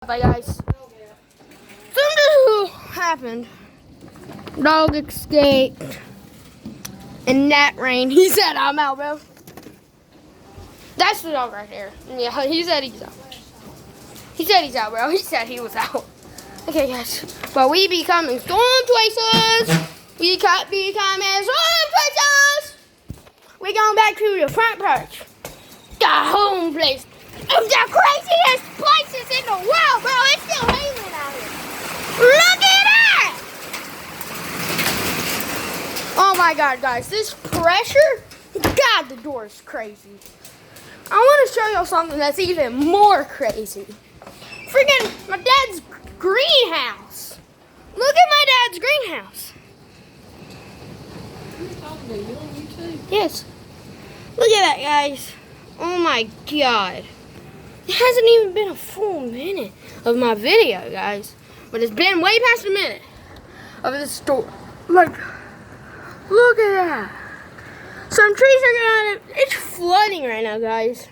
Bye guys. Something happened. Dog escaped. And that rain. He said I'm out, bro. That's the dog right there. Yeah, he said he's out. He said he's out, bro. He said he was out. Okay, guys. But we becoming storm chasers. We becoming storm chasers. We going back to the front porch. The home place. It's the craziest places in the world, bro. It's still raining out here. Look at that! Oh my God, guys. This pressure. God, the door is crazy. I want to show y'all something that's even more crazy. Freaking my dad's greenhouse. Look at my dad's greenhouse. Yes. Look at that, guys. Oh my God. It hasn't even been a full minute of my video, guys. But it's been way past a minute of this store. Like, look at that. Some trees are gonna, it's flooding right now, guys.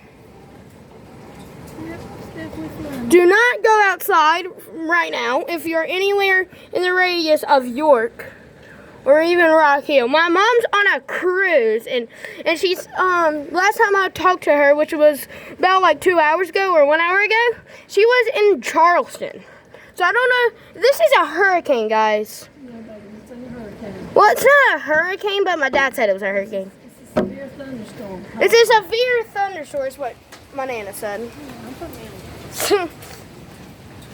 Do not go outside right now if you're anywhere in the radius of York or even Rock Hill. My mom's on a cruise and she's last time I talked to her, which was about like 2 hours ago or 1 hour ago, she was in Charleston. So I don't know, this is a hurricane, guys. Yeah, baby, it's a hurricane. Well, it's not a hurricane, but my dad said it was a hurricane. It's a severe thunderstorm. It's a severe thunderstorm is what my Nana said. Yeah, I'm from Anna.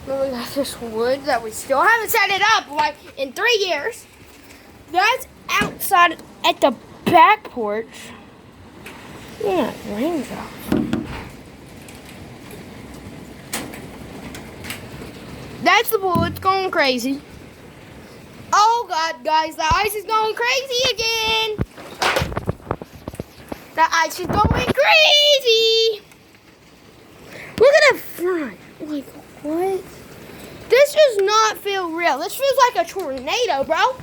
Then we got this wood that we still haven't set it up like in 3 years. That's outside at the back porch. Yeah, raindrops. That's the pool. It's going crazy. Oh God, guys, the ice is going crazy again. The ice is going crazy. Look at the front. Like, what? This does not feel real. This feels like a tornado, bro.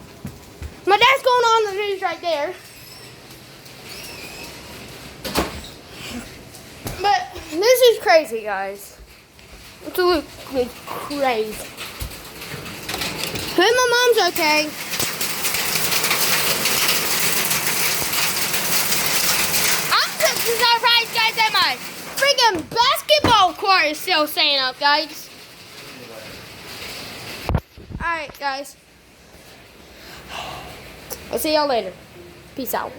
My dad's going on the news right there. But this is crazy, guys. Absolutely crazy. Hope my mom's okay. I'm just surprised, guys, that my freaking basketball court is still staying up, guys. Alright, guys. I'll see y'all later. Peace out.